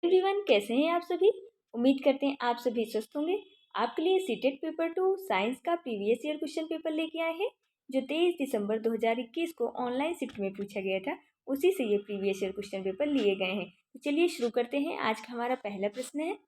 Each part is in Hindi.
एवरीवन, कैसे हैं आप सभी। उम्मीद करते हैं आप सभी स्वस्थ होंगे। आपके लिए सीटेट पेपर 2 साइंस का प्रीवियस ईयर क्वेश्चन पेपर लेके आए हैं, जो 23 दिसंबर 2021 को ऑनलाइन शिफ्ट में पूछा गया था। उसी से ये प्रीवियस ईयर क्वेश्चन पेपर लिए गए हैं। तो चलिए शुरू करते हैं। आज का हमारा पहला प्रश्न है,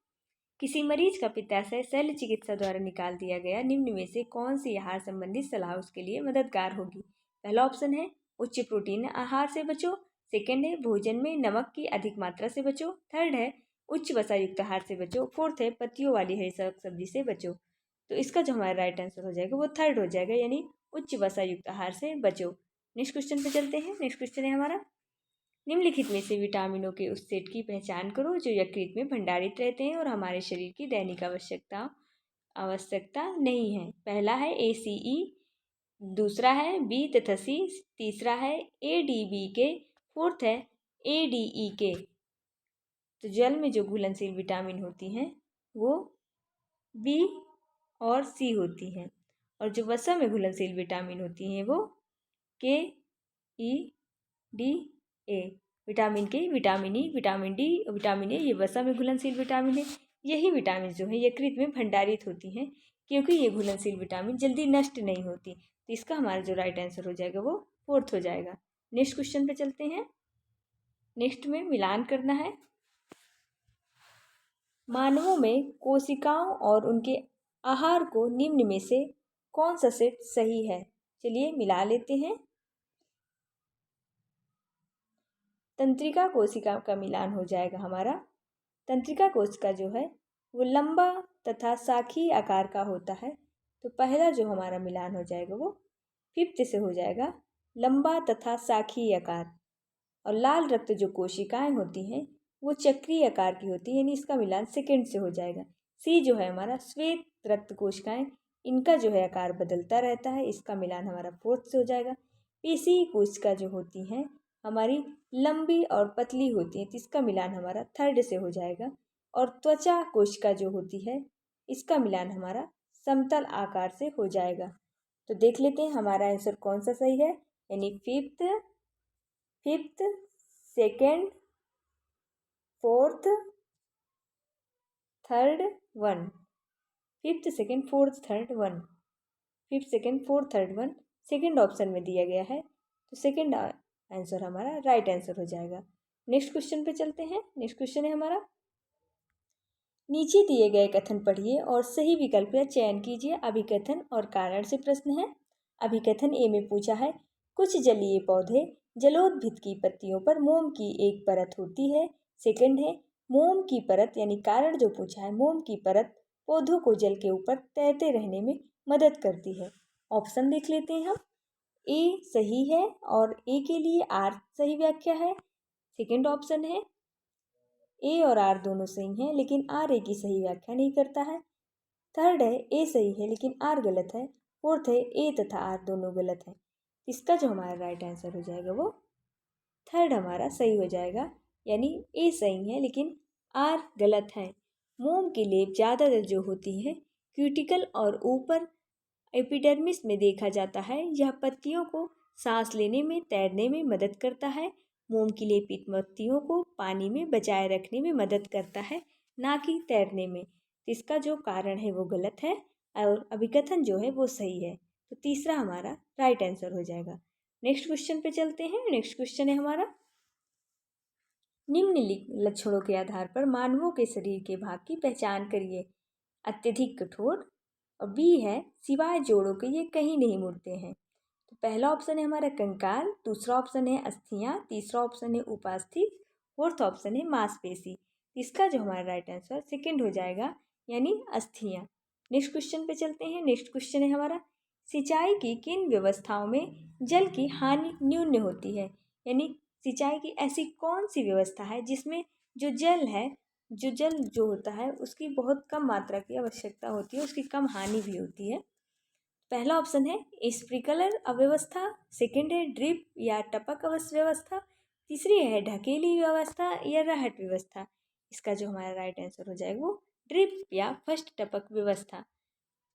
किसी मरीज का पित्ताशय शल्य चिकित्सा द्वारा निकाल दिया गया, निम्न में से कौन सी आहार संबंधी सलाह उसके लिए मददगार होगी। पहला ऑप्शन है उच्च प्रोटीन आहार से बचो। सेकंड है भोजन में नमक की अधिक मात्रा से बचो। थर्ड है उच्च वसा युक्त आहार से बचो। फोर्थ है पत्तियों वाली हरी साग सब्जी से बचो। तो इसका जो हमारा राइट आंसर हो जाएगा वो थर्ड हो जाएगा, यानी उच्च वसा युक्त आहार से बचो। नेक्स्ट क्वेश्चन पे चलते हैं। नेक्स्ट क्वेश्चन है हमारा, निम्नलिखित में से विटामिनों के उस सेट की पहचान करो जो यकृत में भंडारित रहते हैं और हमारे शरीर की दैनिक आवश्यकता नहीं है। पहला है ACE, दूसरा है B तथा C, तीसरा है ADBK, फोर्थ है ADEK। तो जल में जो घुलनशील विटामिन होती हैं वो B और C होती हैं, और जो वसा में घुलनशील विटामिन होती हैं वो KEDA। विटामिन के, vitamin E, vitamin D, vitamin A, ये वसा में घुलनशील विटामिन है। यही विटामिन जो है यकृत में भंडारित होती हैं, क्योंकि ये घुलनशील विटामिन जल्दी नष्ट नहीं होती। तो इसका हमारा जो राइट आंसर हो जाएगा वो फोर्थ हो जाएगा। नेक्स्ट क्वेश्चन पे चलते हैं। नेक्स्ट में मिलान करना है। मानवों में कोशिकाओं और उनके आहार को निम्न में से कौन सा सेट सही है। चलिए मिला लेते हैं। तंत्रिका कोशिका का मिलान हो जाएगा हमारा। तंत्रिका कोशिका जो है वो लंबा तथा शाखीय आकार का होता है। तो पहला जो हमारा मिलान हो जाएगा वो फिफ्थ से हो जाएगा, लंबा तथा शाखीय आकार। और लाल रक्त जो कोशिकाएं होती हैं वो चक्रीय आकार की होती है, यानी इसका मिलान सेकंड से हो जाएगा। सी जो है हमारा श्वेत रक्त कोशिकाएं, इनका जो है आकार बदलता रहता है, इसका मिलान हमारा फोर्थ से हो जाएगा। पेशी कोशिका जो होती हैं हमारी लंबी और पतली होती है, तो इसका मिलान हमारा थर्ड से हो जाएगा। और त्वचा कोशिका जो होती है इसका मिलान हमारा समतल आकार से हो जाएगा। तो देख लेते हैं हमारा आंसर कौन सा सही है, यानी fifth, second, fourth, third, one. Fifth, second, fourth, third, one. Fifth, second, fourth, third, one second option में दिया गया है, तो सेकेंड आंसर हमारा राइट आंसर हो जाएगा। नेक्स्ट क्वेश्चन पे चलते हैं। नेक्स्ट क्वेश्चन है हमारा, नीचे दिए गए कथन पढ़िए और सही विकल्प का चयन कीजिए। अभिकथन और कारण से प्रश्न है। अभिकथन ए में पूछा है, कुछ जलीय पौधे जलोद्भिद की पत्तियों पर मोम की एक परत होती है। सेकंड है मोम की परत, यानी कारण जो पूछा है, मोम की परत पौधों को जल के ऊपर तैरते रहने में मदद करती है। ऑप्शन देख लेते हैं हम। ए सही है और ए के लिए आर सही व्याख्या है। सेकंड ऑप्शन है ए और आर दोनों सही हैं, लेकिन आर ए की सही व्याख्या नहीं करता है। थर्ड है ए सही है लेकिन आर गलत है। फोर्थ है ए तथा आर दोनों गलत है। इसका जो हमारा राइट आंसर हो जाएगा वो थर्ड हमारा सही हो जाएगा, यानी ए सही है लेकिन आर गलत है। मोम की लेप ज़्यादातर जो होती है क्यूटिकल और ऊपर एपिडर्मिस में देखा जाता है। यह पत्तियों को सांस लेने में, तैरने में मदद करता है। मोम की लेपित पत्तियों को पानी में बचाए रखने में मदद करता है, ना कि तैरने में। इसका जो कारण है वो गलत है और अभिकथन जो है वो सही है। तो तीसरा हमारा राइट आंसर हो जाएगा। नेक्स्ट क्वेश्चन पे चलते हैं। नेक्स्ट क्वेश्चन है हमारा, निम्नलिखित लक्षणों के आधार पर मानवों के शरीर के भाग की पहचान करिए। अत्यधिक कठोर, और बी है सिवाय जोड़ों के ये कहीं नहीं मुड़ते हैं। तो पहला ऑप्शन है हमारा कंकाल, दूसरा ऑप्शन है अस्थियां, तीसरा ऑप्शन है उपास्थि, फोर्थ ऑप्शन है मांसपेशी। इसका जो हमारा राइट आंसर सेकंड हो जाएगा, यानी अस्थियां। नेक्स्ट क्वेश्चन पे चलते हैं। नेक्स्ट क्वेश्चन है हमारा, सिंचाई की किन व्यवस्थाओं में जल की हानि न्यून होती है। यानी सिंचाई की ऐसी कौन सी व्यवस्था है जिसमें जो जल है, जो जल जो होता है उसकी बहुत कम मात्रा की आवश्यकता होती है, उसकी कम हानि भी होती है। पहला ऑप्शन है स्प्रिंकलर अव्यवस्था, सेकंड है ड्रिप या टपक व्यवस्था, तीसरी है ढकेली व्यवस्था या रहट व्यवस्था। इसका जो हमारा राइट आंसर हो जाएगा वो ड्रिप या फर्स्ट टपक व्यवस्था,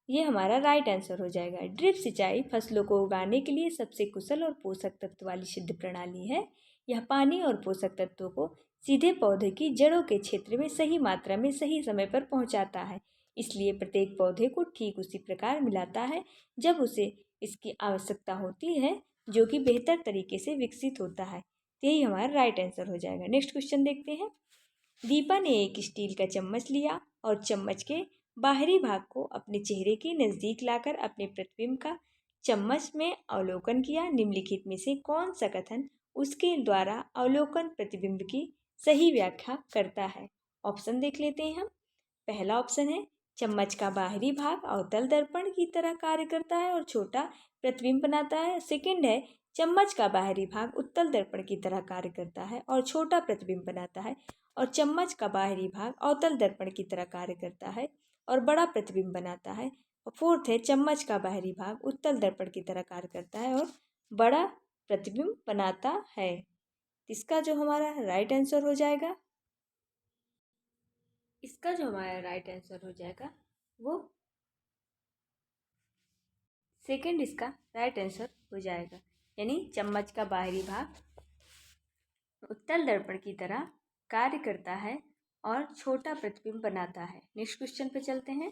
ये हमारा राइट आंसर हो जाएगा। ड्रिप सिंचाई फसलों को उगाने के लिए सबसे कुशल और पोषक तत्व वाली सिद्ध प्रणाली है। यह पानी और पोषक तत्वों को सीधे पौधे की जड़ों के क्षेत्र में सही मात्रा में सही समय पर पहुंचाता है। इसलिए प्रत्येक पौधे को ठीक उसी प्रकार मिलाता है जब उसे इसकी आवश्यकता होती है, जो कि बेहतर तरीके से विकसित होता है। यही हमारा राइट आंसर हो जाएगा। नेक्स्ट क्वेश्चन देखते हैं। दीपा ने एक स्टील का चम्मच लिया और चम्मच के बाहरी भाग को अपने चेहरे के नज़दीक लाकर अपने प्रतिबिंब का चम्मच में अवलोकन किया। निम्नलिखित में से कौन सा कथन उसके द्वारा अवलोकन प्रतिबिंब की सही व्याख्या करता है? ऑप्शन देख लेते हैं हम। पहला ऑप्शन है, चम्मच का बाहरी भाग अवतल दर्पण की तरह कार्य करता है और छोटा प्रतिबिंब बनाता है। सेकंड है, चम्मच का बाहरी भाग उत्तल दर्पण की तरह कार्य करता है और छोटा प्रतिबिंब बनाता है। और चम्मच का बाहरी भाग अवतल दर्पण की तरह कार्य करता है और बड़ा प्रतिबिंब बनाता है। और फोर्थ है, चम्मच का बाहरी भाग उत्तल दर्पण की तरह कार्य करता है और बड़ा प्रतिबिंब बनाता है। इसका जो हमारा राइट आंसर हो जाएगा, वो सेकंड इसका राइट आंसर हो जाएगा। यानी चम्मच का बाहरी भाग उत्तल दर्पण की तरह कार्य करता है और छोटा प्रतिबिंब बनाता है। नेक्स्ट क्वेश्चन पे चलते हैं।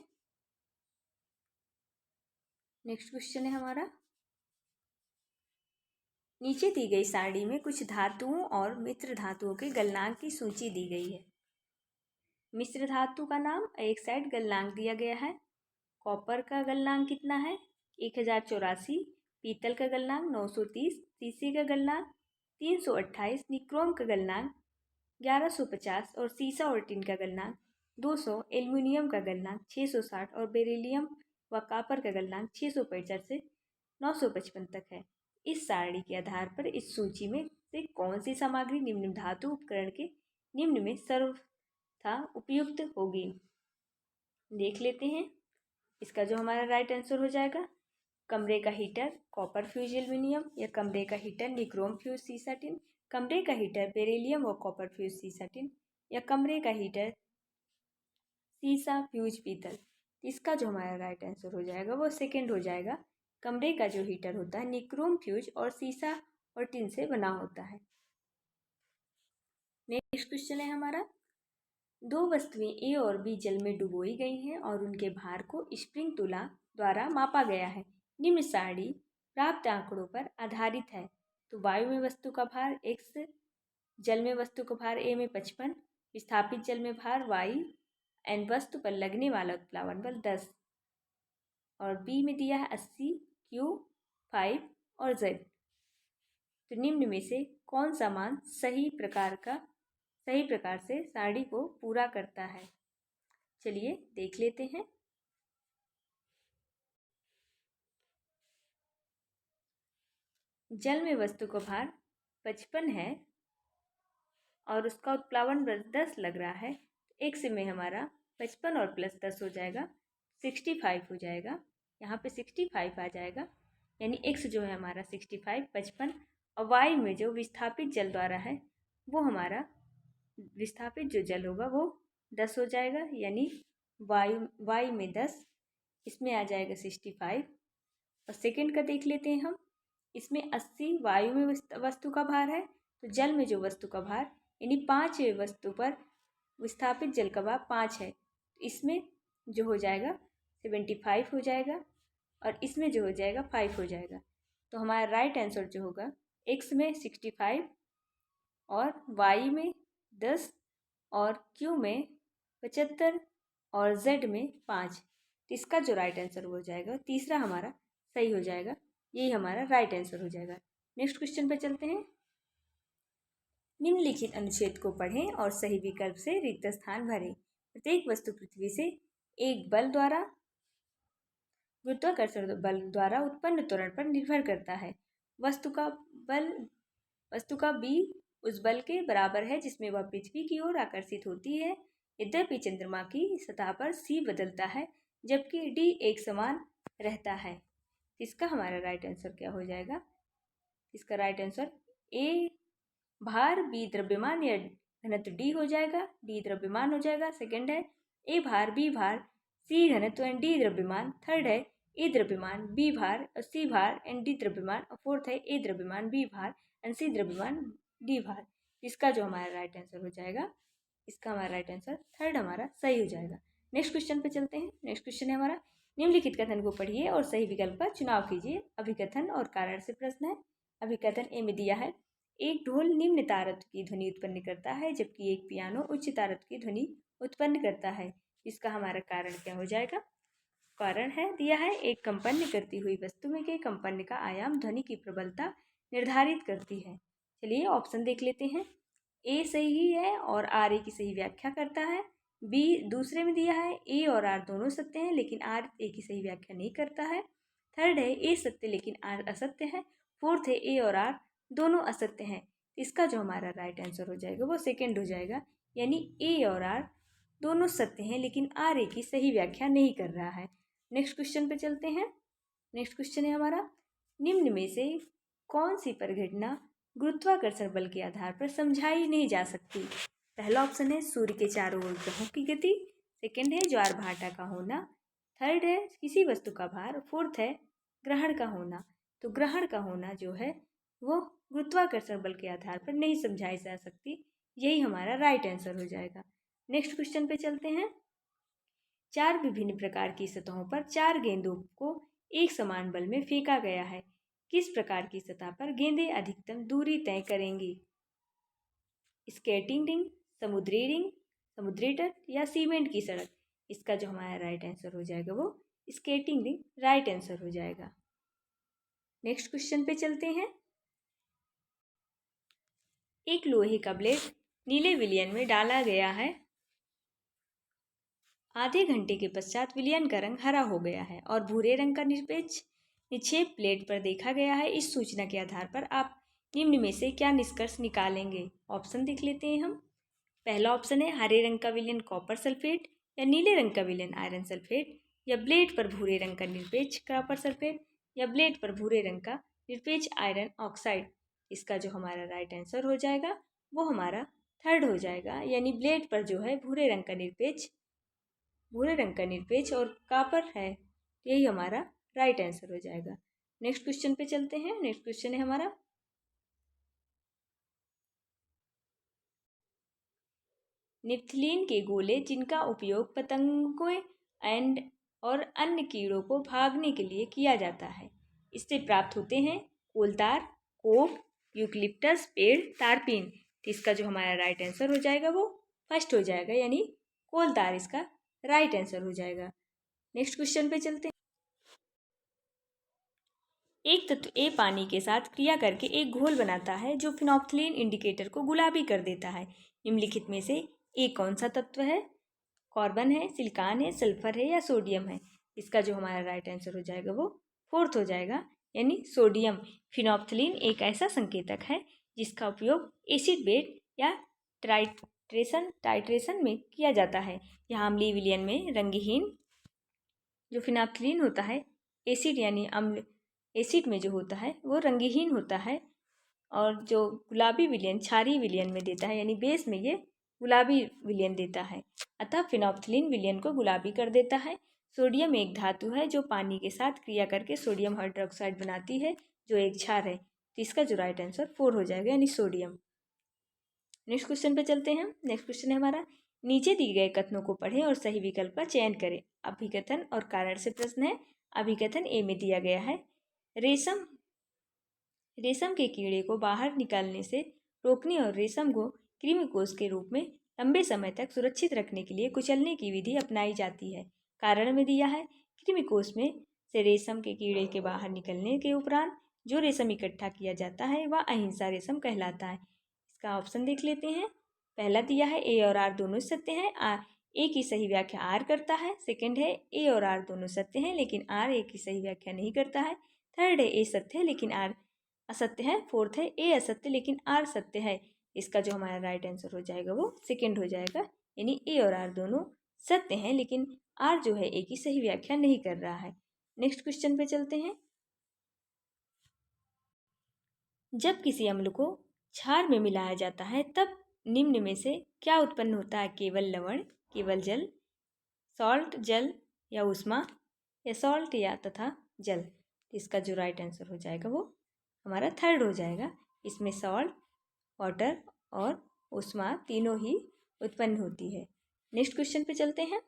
नेक्स्ट क्वेश्चन है हमारा, नीचे दी गई सारणी में कुछ धातुओं और मित्र धातुओं के गलनांक की सूची दी गई है। मिश्र धातु का नाम एक साइड गलनांक दिया गया है। कॉपर का गलनांक कितना है? 1084। पीतल का गलनांक 930। सीसे का गलनांक 328। निक्रोम का गलनांक 1150 और सीसा और टिन का गलनांक 200। एल्युमिनियम का गलनांक 660 और बेरिलियम व कॉपर का गलनांक 665 से 955 तक है। इस सारणी के आधार पर इस सूची में से कौन सी सामग्री निम्न धातु उपकरण के निम्न में सर्वथा उपयुक्त होगी? देख लेते हैं। इसका जो हमारा राइट आंसर हो जाएगा, कमरे का हीटर कॉपर फ्यूज एल्युमिनियम, या कमरे का हीटर निक्रोम फ्यूज सीसा टिन, कमरे का हीटर बेरिलियम व कॉपर फ्यूज सीसा टिन, या कमरे का हीटर सीसा फ्यूज पीतल। इसका जो हमारा राइट आंसर हो जाएगा वो सेकंड हो जाएगा। कमरे का जो हीटर होता है निक्रोम फ्यूज और सीसा और टिन से बना होता है। नेक्स्ट क्वेश्चन है हमारा, दो वस्तुएं ए और बी जल में डुबोई गई हैं और उनके भार को स्प्रिंग तुला द्वारा मापा गया है। निम्न सारणी प्राप्त आंकड़ों पर आधारित है। तो वायु में वस्तु का भार x, जल में वस्तु का भार a में 55, विस्थापित जल में भार y एंड वस्तु पर लगने वाला उत्प्लावन बल 10 और b में दिया है 80, q 5 और z। तो निम्न में से कौन सा मान सही प्रकार से सारणी को पूरा करता है? चलिए देख लेते हैं। जल में वस्तु का भार 55 है और उसका उत्प्लावन बल 10 लग रहा है। x में हमारा 55 और प्लस 10 हो जाएगा 65 हो जाएगा। यहाँ पे 65 आ जाएगा, यानी x जो है हमारा 65 55 और y में जो विस्थापित जल द्वारा है वो हमारा विस्थापित जो जल होगा वो 10 हो जाएगा, यानी y में 10, इसमें आ जाएगा 65। और सेकंड का देख लेते हैं हम। इसमें 80 वायु में वस्तु का भार है, तो जल में जो वस्तु का भार यानी 5 वस्तु पर विस्थापित जल का भार 5 है, इसमें जो हो जाएगा 75 हो जाएगा और इसमें जो हो जाएगा 5 हो जाएगा। तो हमारा राइट आंसर जो होगा x में 65 और y में 10 और q में 75 और z में 5। इसका जो राइट आंसर हो जाएगा तीसरा हमारा सही हो जाएगा। यही हमारा राइट आंसर हो जाएगा। नेक्स्ट क्वेश्चन पे चलते हैं। निम्नलिखित अनुच्छेद को पढ़ें और सही विकल्प से रिक्त स्थान भरें। प्रत्येक वस्तु पृथ्वी से एक बल द्वारा गुरुत्वाकर्षण बल द्वारा उत्पन्न त्वरण पर निर्भर करता है। वस्तु का बी उस बल के बराबर है जिसमें वह पृथ्वी की ओर आकर्षित होती है। यद्यपि चंद्रमा की सतह पर सी बदलता है जबकि डी एक समान रहता है। इसका हमारा राइट आंसर क्या हो जाएगा? इसका राइट आंसर ए भार, बी द्रव्यमान या घनत्व डी हो जाएगा। डी द्रव्यमान हो जाएगा। सेकंड है ए भार, बी भार, सी घनत्व एंड डी द्रव्यमान। थर्ड है ए द्रव्यमान, बी भार और सी भार एंड डी द्रव्यमान। और फोर्थ है ए द्रव्यमान, बी भार एंड सी द्रव्यमान, डी भार। इसका जो हमारा राइट आंसर हो जाएगा, इसका हमारा राइट आंसर थर्ड हमारा सही हो जाएगा। नेक्स्ट क्वेश्चन पे चलते हैं। नेक्स्ट क्वेश्चन है हमारा, निम्नलिखित कथन को पढ़िए और सही विकल्प का चुनाव कीजिए। अभिकथन और कारण से प्रश्न है। अभिकथन ए में दिया है, एक ढोल निम्न तारत्व की ध्वनि उत्पन्न करता है जबकि एक पियानो उच्च तारत्व की ध्वनि उत्पन्न करता है। इसका हमारा कारण क्या हो जाएगा? कारण है दिया है, एक कंपन करती हुई वस्तु में के कंपन का आयाम ध्वनि की प्रबलता निर्धारित करती है। चलिए ऑप्शन देख लेते हैं। ए सही है और आर ए की सही व्याख्या करता है। बी दूसरे में दिया है, ए और आर दोनों सत्य हैं लेकिन आर ए की सही व्याख्या नहीं करता है। थर्ड है, ए सत्य लेकिन आर असत्य है। फोर्थ है, ए और आर दोनों असत्य हैं। इसका जो हमारा राइट आंसर हो जाएगा वो सेकेंड हो जाएगा, यानी ए और आर दोनों सत्य हैं लेकिन आर ए की सही व्याख्या नहीं कर रहा है। नेक्स्ट क्वेश्चन पे चलते हैं। नेक्स्ट क्वेश्चन है हमारा, निम्न में से कौन सी परिघटना गुरुत्वाकर्षण बल के आधार पर समझाई नहीं जा सकती? पहला ऑप्शन है सूर्य के चारों ओर ग्रहों की गति। सेकंड है ज्वार भाटा का होना। थर्ड है किसी वस्तु का भार। फोर्थ है ग्रहण का होना। तो ग्रहण का होना जो है वो गुरुत्वाकर्षण बल के आधार पर नहीं समझाई जा सकती। यही हमारा राइट आंसर हो जाएगा। नेक्स्ट क्वेश्चन पे चलते हैं। चार विभिन्न प्रकार की सतहों पर चार गेंदों को एक समान बल में फेंका गया है। किस प्रकार की सतह पर गेंदें अधिकतम दूरी तय करेंगी? स्केटिंग रिंग, समुद्री रिंग, समुद्री तट या सीमेंट की सड़क? इसका जो हमारा राइट आंसर हो जाएगा वो स्केटिंग रिंग राइट आंसर हो जाएगा। नेक्स्ट क्वेश्चन पे चलते हैं। एक लोहे का ब्लेड नीले विलयन में डाला गया है। आधे घंटे के पश्चात विलयन का रंग हरा हो गया है और भूरे रंग का निक्षेप प्लेट पर देखा गया है। इस सूचना के आधार पर आप निम्न में से क्या निष्कर्ष निकालेंगे? ऑप्शन देख लेते हैं हम। पहला ऑप्शन है हरे रंग का विलयन कॉपर सल्फेट, या नीले रंग का विलयन आयरन सल्फेट, या ब्लेड पर भूरे रंग का निरपेक्ष कॉपर सल्फेट, या ब्लेड पर भूरे रंग का निरपेक्ष आयरन ऑक्साइड। इसका जो हमारा राइट आंसर हो जाएगा वो हमारा थर्ड हो जाएगा, यानी ब्लेड पर जो है भूरे रंग का निरपेक्ष और कॉपर है। यही हमारा राइट आंसर हो जाएगा। नेक्स्ट क्वेश्चन पे चलते हैं। नेक्स्ट क्वेश्चन है हमारा, निफ्थलीन के गोले जिनका उपयोग पतंगों और अन्य कीड़ों को भागने के लिए किया जाता है, इससे प्राप्त होते हैं कोलतार, कोक, यूकलिप्टस पेड़, तारपीन। तो इसका जो हमारा राइट आंसर हो जाएगा वो फर्स्ट हो जाएगा, यानी कोलतार इसका राइट आंसर हो जाएगा। नेक्स्ट क्वेश्चन पे चलते हैं। एक तत्व ए पानी के साथ क्रिया करके एक घोल बनाता है जो फिनोल्फ्थलीन इंडिकेटर को गुलाबी कर देता है। निम्नलिखित में से ए कौन सा तत्व है? कार्बन है, सिलिकॉन है, सल्फर है या सोडियम है? इसका जो हमारा राइट आंसर हो जाएगा वो फोर्थ हो जाएगा, यानी सोडियम। फिनोल्फ्थलीन एक ऐसा संकेतक है जिसका उपयोग एसिड बेस या टाइट्रेशन में किया जाता है। यहाँ अम्लीय विलयन में रंगहीन जो फिनोल्फ्थलीन होता है, एसिड यानी अम्ल एसिड में जो होता है वो रंगहीन होता है, और जो गुलाबी विलयन क्षारीय विलयन में देता है, यानी बेस में ये गुलाबी विलयन देता है। अतः फिनोल्फ्थलीन विलयन को गुलाबी कर देता है। सोडियम एक धातु है जो पानी के साथ क्रिया करके सोडियम हाइड्रोक्साइड बनाती है जो एक क्षार है। तो इसका जो राइट आंसर 4 हो जाएगा, यानी सोडियम। नेक्स्ट क्वेश्चन पे चलते हैं। नेक्स्ट क्वेश्चन है हमारा, नीचे दिए गए कथनों को पढ़ें और सही विकल्प का चयन करें। अभिकथन और कारण से प्रश्न है। अभिकथन ए में दिया गया है, रेशम के कीड़े को बाहर निकालने से रोकने और रेशम को कृमिकोष के रूप में लंबे समय तक सुरक्षित रखने के लिए कुचलने की विधि अपनाई जाती है। कारण में दिया है, कृमिकोष में से रेशम के कीड़े के बाहर निकलने के उपरांत जो रेशम इकट्ठा किया जाता है वह अहिंसा रेशम कहलाता है। इसका ऑप्शन देख लेते हैं। पहला दिया है ए और आर दोनों सत्य हैं, ए की सही व्याख्या आर करता है। सेकंड है ए और आर दोनों सत्य हैं लेकिन आर ए की सही व्याख्या नहीं करता है। थर्ड है ए सत्य है लेकिन आर असत्य है। फोर्थ है ए असत्य लेकिन आर सत्य है। इसका जो हमारा राइट आंसर हो जाएगा वो सेकंड हो जाएगा, यानी ए और आर दोनों सत्य हैं लेकिन आर जो है ए की सही व्याख्या नहीं कर रहा है। नेक्स्ट क्वेश्चन पे चलते हैं। जब किसी अम्ल को क्षार में मिलाया जाता है तब निम्न में से क्या उत्पन्न होता है? केवल लवण, केवल जल, सॉल्ट जल या ऊष्मा, या सॉल्ट या तथा जल? इसका जो राइट आंसर हो जाएगा वो हमारा थर्ड हो जाएगा। इसमें सॉल्ट, वाटर और ऊष्मा तीनों ही उत्पन्न होती है। नेक्स्ट क्वेश्चन पे चलते हैं।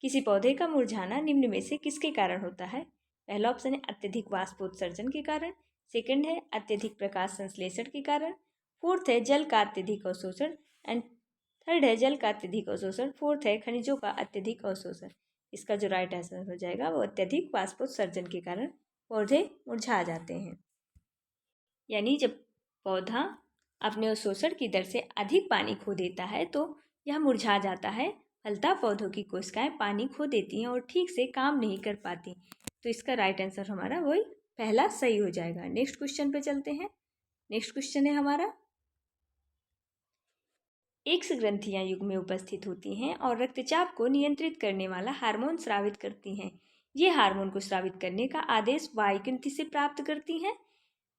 किसी पौधे का मुरझाना निम्न में से किसके कारण होता है? पहला ऑप्शन है अत्यधिक वाष्पोत्सर्जन के कारण, सेकंड है अत्यधिक प्रकाश संश्लेषण के कारण, फोर्थ है जल का अत्यधिक अवशोषण एंड थर्ड है जल का अत्यधिक अवशोषण, फोर्थ है खनिजों का अत्यधिक अवशोषण। इसका जो राइट आंसर हो जाएगा वो अत्यधिक वाष्पोत्सर्जन के कारण पौधे मुरझा जाते हैं। यानी जब पौधा अपने अवशोषण की दर से अधिक पानी खो देता है तो यह मुरझा जाता है। फलता पौधों की कोशिकाएं पानी खो देती हैं और ठीक से काम नहीं कर पाती। तो इसका राइट आंसर हमारा वही पहला सही हो जाएगा। नेक्स्ट क्वेश्चन पे चलते हैं। नेक्स्ट क्वेश्चन है हमारा, एक्स ग्रंथियां युग में उपस्थित होती हैं और रक्तचाप को नियंत्रित करने वाला हार्मोन स्रावित करती हैं। ये हार्मोन को स्रावित करने का आदेश वाई ग्रंथि से प्राप्त करती हैं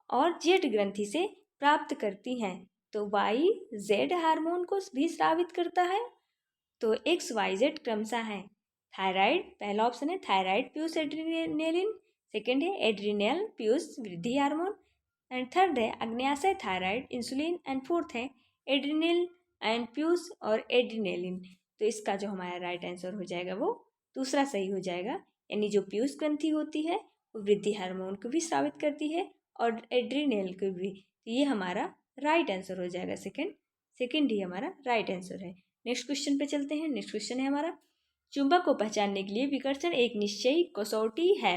और जेड ग्रंथि से प्राप्त करती हैं। तो वाई जेड हार्मोन को भी स्रावित करता है। तो एक्स वाई जेड क्रमशः है थायराइड, पहला ऑप्शन है थायराइड प्यूस एड्रीनेलिन, सेकेंड है एड्रीनल प्यूस वृद्धि हार्मोन एंड थर्ड है अग्न्याशय थायराइड इंसुलिन एंड फोर्थ है एड्रीनल एंड प्यूस और एड्रीनेलिन। तो इसका जो हमारा राइट आंसर हो जाएगा वो दूसरा सही हो जाएगा। यानी जो प्यूस ग्रंथि होती है वो वृद्धि हार्मोन को भी स्रावित करती है और एड्रीनल को भी। तो ये हमारा राइट आंसर हो जाएगा सेकेंड ही हमारा राइट आंसर है। नेक्स्ट क्वेश्चन पे चलते हैं। नेक्स्ट क्वेश्चन है हमारा, चुंबक को पहचानने के लिए विकर्षण एक निश्चयी कसौटी है।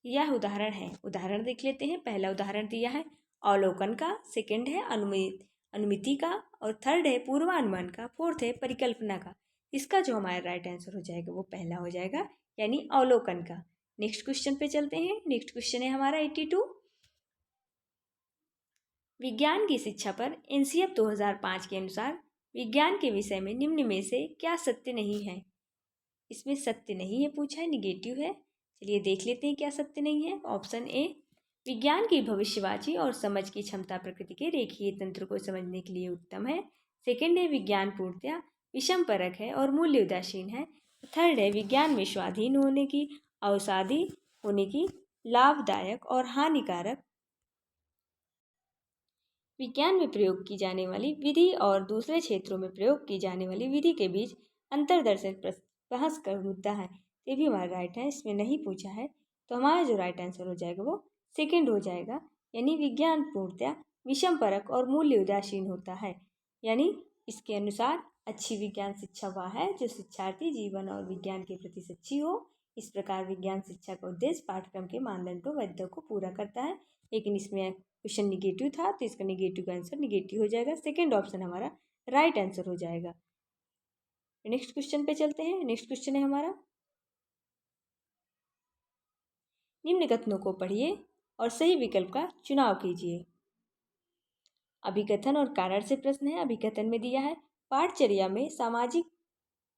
यह उदाहरण है। उदाहरण देख लेते हैं। पहला उदाहरण दिया है अवलोकन का, सेकंड है अनुमिति का और थर्ड है पूर्वानुमान का, फोर्थ है परिकल्पना का। इसका जो हमारा राइट आंसर हो जाएगा वो पहला हो जाएगा यानी अवलोकन का। नेक्स्ट क्वेश्चन पे चलते हैं। नेक्स्ट क्वेश्चन है हमारा 82, विज्ञान की शिक्षा पर एनसीएफ 2005 के अनुसार विज्ञान के विषय में निम्न में से क्या सत्य नहीं है? इसमें सत्य नहीं है पूछा है, निगेटिव है। चलिए देख लेते हैं क्या सत्य नहीं है। ऑप्शन ए, विज्ञान की भविष्यवाची और समझ की क्षमता प्रकृति के रेखीय तंत्र को समझने के लिए उत्तम है। सेकंड है विज्ञान पूर्णतया विषम परक है और मूल्य उदासीन है। थर्ड है विज्ञान में स्वाधीन होने की अवसादी होने की लाभदायक और हानिकारक विज्ञान में प्रयोग की जाने वाली विधि और दूसरे क्षेत्रों में प्रयोग की जाने वाली विधि के बीच अंतरदर्शन बहस का मुद्दा है। ये भी हमारा राइट है, इसमें नहीं पूछा है। तो हमारा जो राइट आंसर हो जाएगा वो सेकंड हो जाएगा। यानी विज्ञान पूर्णतया विषम परक और मूल्य उदासीन होता है। यानी इसके अनुसार अच्छी विज्ञान शिक्षा वह है जो शिक्षार्थी जीवन और विज्ञान के प्रति सच्ची हो। इस प्रकार विज्ञान शिक्षा का उद्देश्य पाठ्यक्रम के मानदंडों वैधों को पूरा करता है। लेकिन इसमें क्वेश्चन निगेटिव था तो इसका निगेटिव का आंसर निगेटिव हो जाएगा। सेकंड ऑप्शन हमारा राइट आंसर हो जाएगा। नेक्स्ट क्वेश्चन पे चलते हैं। नेक्स्ट क्वेश्चन है हमारा, निम्न कथनों को पढ़िए और सही विकल्प का चुनाव कीजिए। अभिकथन और कारण से प्रश्न है। अभिकथन में दिया है पाठचर्या में सामाजिक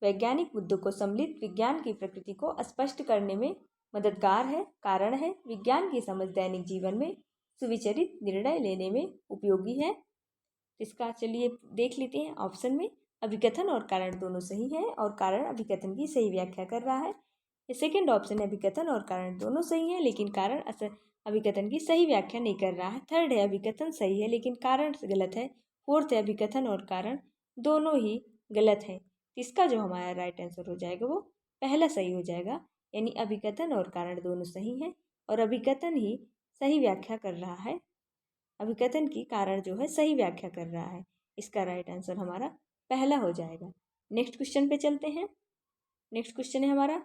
वैज्ञानिक मुद्दों को सम्मिलित विज्ञान की प्रकृति को स्पष्ट करने में मददगार है। कारण है विज्ञान की समझ दैनिक जीवन में सुविचारित निर्णय लेने में उपयोगी है। इसका चलिए देख लेते हैं। ऑप्शन में अभिकथन और कारण दोनों सही है और कारण अभिकथन की सही व्याख्या कर रहा है। सेकंड ऑप्शन है अभिकथन और कारण दोनों सही है लेकिन कारण अभिकथन की सही व्याख्या नहीं कर रहा है। थर्ड है अभिकथन सही है लेकिन कारण गलत है। फोर्थ है अभिकथन और कारण दोनों ही गलत है। इसका जो हमारा राइट आंसर हो जाएगा वो पहला सही हो जाएगा। यानी अभिकथन और कारण दोनों सही हैं और अभिकथन ही सही व्याख्या कर रहा है। अभिकथन की कारण जो है सही व्याख्या कर रहा है। इसका राइट आंसर हमारा पहला हो जाएगा। नेक्स्ट क्वेश्चन पे चलते हैं। नेक्स्ट क्वेश्चन है हमारा,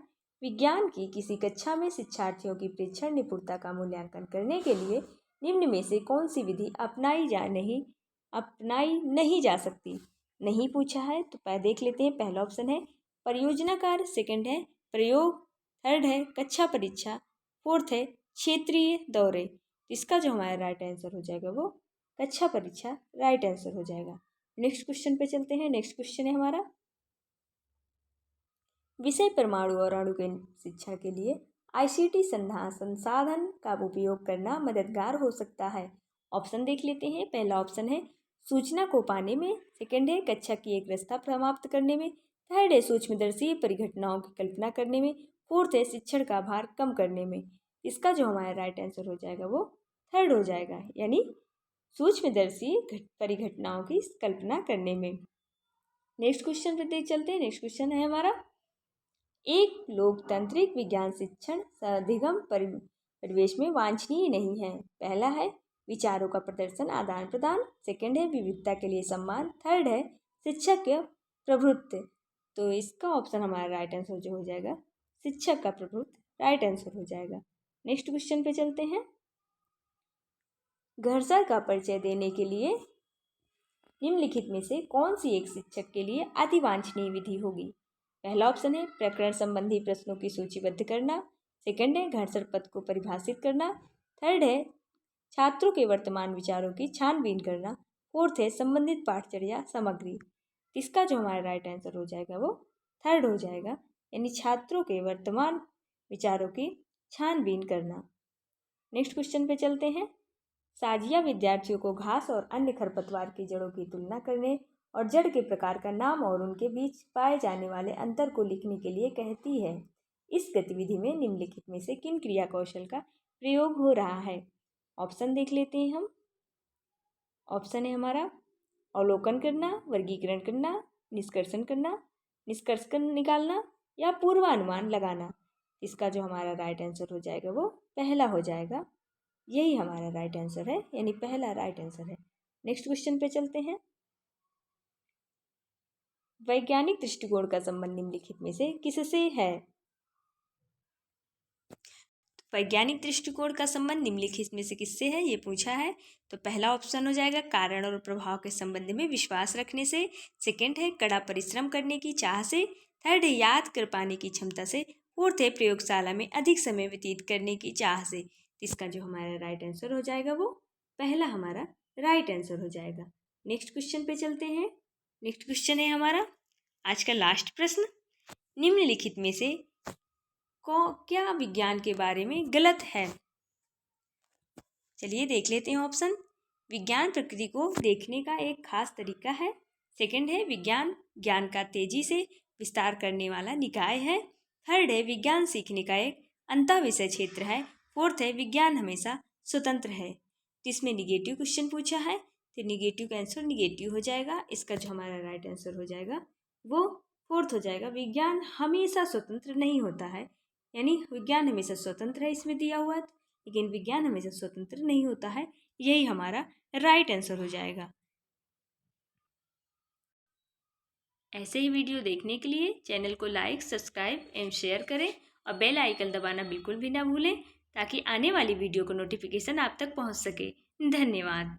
विज्ञान की किसी कक्षा में शिक्षार्थियों की प्रेक्षण निपुणता का मूल्यांकन करने के लिए निम्न में से कौन सी विधि अपनाई नहीं जा सकती? नहीं पूछा है तो देख लेते हैं। पहला ऑप्शन है परियोजना कार्य, सेकंड है प्रयोग, थर्ड है कक्षा परीक्षा, फोर्थ है क्षेत्रीय दौरे। इसका जो हमारा राइट आंसर हो जाएगा वो कक्षा परीक्षा राइट आंसर हो जाएगा। नेक्स्ट क्वेश्चन पे चलते हैं। नेक्स्ट क्वेश्चन है हमारा, विषय परमाणु और अणु के शिक्षा के लिए आईसीटी संसाधन का उपयोग करना मददगार हो सकता है। ऑप्शन देख लेते हैं। पहला ऑप्शन है सूचना को पाने में, सेकंड है कक्षा की एक व्यवस्था समाप्त करने में, थर्ड है सूक्ष्मदर्शी परिघटनाओं की कल्पना करने में, फोर्थ है शिक्षण का भार कम करने में। इसका जो हमारा राइट आंसर हो जाएगा वो थर्ड हो जाएगा। यानी सूक्ष्मदर्शी परिघटनाओं की कल्पना करने में। नेक्स्ट क्वेश्चन पे देख चलते हैं। नेक्स्ट क्वेश्चन है हमारा, एक लोकतांत्रिक विज्ञान शिक्षण सदिगम परिवेश में वांछनीय नहीं है। पहला है विचारों का प्रदर्शन आदान प्रदान, सेकंड है विविधता के लिए सम्मान, थर्ड है शिक्षक के प्रभुत्व। तो इसका ऑप्शन हमारा राइट आंसर जो हो जाएगा शिक्षक का प्रभुत्व, राइट आंसर हो जाएगा। नेक्स्ट क्वेश्चन पे चलते हैं। घर्षण का परिचय देने के लिए निम्नलिखित में से कौन सी एक शिक्षक के लिए अति वांछनीय विधि होगी। पहला ऑप्शन है प्रकरण संबंधी प्रश्नों की सूचीबद्ध करना, सेकंड है घर्षण पथ को परिभाषित करना, थर्ड है छात्रों के वर्तमान विचारों की छानबीन करना, फोर्थ है संबंधित पाठचर्या सामग्री। इसका जो हमारा राइट आंसर हो जाएगा वो थर्ड हो जाएगा, यानी छात्रों के वर्तमान विचारों की छानबीन करना। नेक्स्ट क्वेश्चन पे चलते हैं। साजिया विद्यार्थियों को घास और अन्य खरपतवार की जड़ों की तुलना करने और जड़ के प्रकार का नाम और उनके बीच पाए जाने वाले अंतर को लिखने के लिए कहती है। इस गतिविधि में निम्नलिखित में से किन क्रिया कौशल का प्रयोग हो रहा है। ऑप्शन देख लेते हैं हम। ऑप्शन है हमारा अवलोकन करना, वर्गीकरण करना, निष्कर्षण करना, निष्कर्ष निकालना या पूर्वानुमान लगाना। इसका जो हमारा राइट आंसर हो जाएगा वो पहला हो जाएगा। यही हमारा राइट आंसर है, यानी पहला राइट आंसर है। नेक्स्ट क्वेश्चन पे चलते हैं। वैज्ञानिक दृष्टिकोण का संबंध निम्नलिखित में से किससे है। वैज्ञानिक दृष्टिकोण का संबंध निम्नलिखित में से किससे है ये पूछा है। तो पहला ऑप्शन हो जाएगा कारण और प्रभाव के संबंध में विश्वास रखने से, सेकंड है कड़ा परिश्रम करने की चाह से, थर्ड है याद कर पाने की क्षमता से, फोर्थ है प्रयोगशाला में अधिक समय व्यतीत करने की चाह से। इसका जो हमारा राइट आंसर हो जाएगा वो पहला हमारा राइट आंसर हो जाएगा। नेक्स्ट क्वेश्चन पे चलते हैं। नेक्स्ट क्वेश्चन है हमारा आज का लास्ट प्रश्न, निम्नलिखित में से क्या विज्ञान के बारे में गलत है। चलिए देख लेते हैं ऑप्शन। विज्ञान प्रकृति को देखने का एक खास तरीका है, सेकंड है विज्ञान ज्ञान का तेजी से विस्तार करने वाला निकाय है, थर्ड है विज्ञान सीखने का एक अंतः विषय क्षेत्र है, फोर्थ है विज्ञान हमेशा स्वतंत्र है। तो इसमें निगेटिव क्वेश्चन पूछा है, तो निगेटिव का आंसर निगेटिव हो जाएगा। इसका जो हमारा राइट आंसर हो जाएगा वो फोर्थ हो जाएगा, विज्ञान हमेशा स्वतंत्र नहीं होता है, यानी विज्ञान हमेशा स्वतंत्र है इसमें दिया हुआ, लेकिन विज्ञान हमेशा स्वतंत्र नहीं होता है। यही हमारा राइट आंसर हो जाएगा। ऐसे ही वीडियो देखने के लिए चैनल को लाइक, सब्सक्राइब एवं शेयर करें और बेल आइकन दबाना बिल्कुल भी ना भूलें, ताकि आने वाली वीडियो को नोटिफिकेशन आप तक पहुंच सके। धन्यवाद।